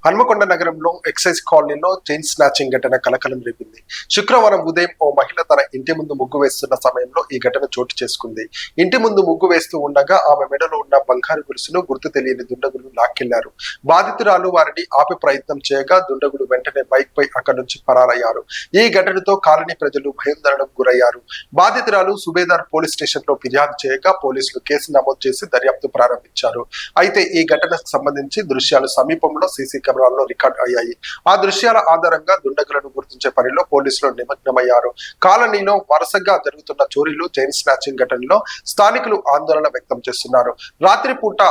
హన్మకొండ నగరంలో ఎక్సైజ్ కాలనీలో chain snatching ఘటన కలకలం రేపింది. శుక్రవారం ఉదయం ఓ మహిళ తన ఇంటి ముందు ముగ్గు వేస్తున్న సమయంలో ఈ ఘటన చోటు చేసుకుంది. ఇంటి ముందు ముగ్గు వేస్తూ ఉండగా ఆమె మెడలో ఉన్న బంగారు గొలుసును గుర్తు తెలియని దుండగులు లాక్కెళ్లారు. బాధితురాలు వారిని ఆపే ప్రయత్నం చేయగా దుండగులు వెంటనే బైక్ పై అక్కడి నుంచి పరారయ్యారు. ఈ ఘటనతో కాలనీ ప్రజలు భయాందోళనకు గురయ్యారు. బాధితురాలు సుబేదార్ పోలీస్ స్టేషన్ లో ఫిర్యాదు చేయగా పోలీసులు కేసు నమోదు చేసి దర్యాప్తు ప్రారంభించారు. అయితే ఈ ఘటనకు సంబంధించి దృశ్యాలు సమీపంలో సీసీ కెమెరాల్లో రికార్డ్ అయ్యాయి. ఆ దృశ్యాల ఆధారంగా దుండగులను గుర్తించే పనిలో పోలీసులు నిమగ్నమయ్యారు. కాలనీలో వరుసగా జరుగుతున్న చోరీలు, చైన్ స్నాచింగ్ ఘటనలో స్థానికులు ఆందోళన వ్యక్తం చేస్తున్నారు. రాత్రిపూట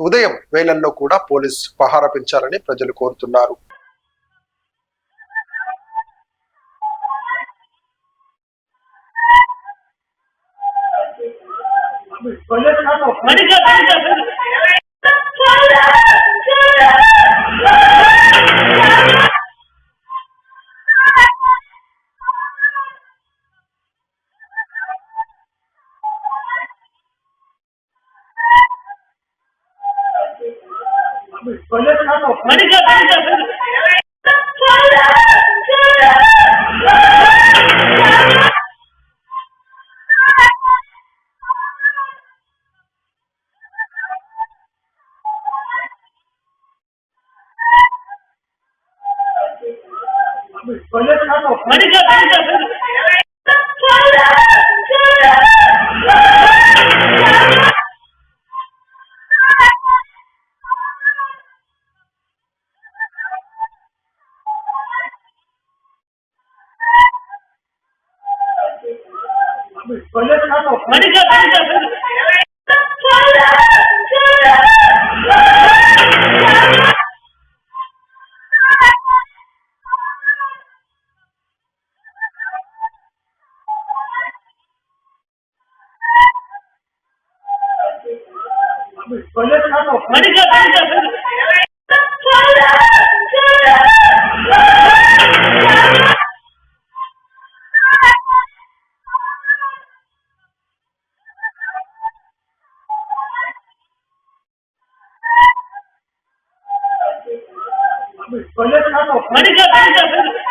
ఉదయం వేళల్లో కూడా పోలీసు పహారా పెంచాలని ప్రజలు కోరుతున్నారు. What is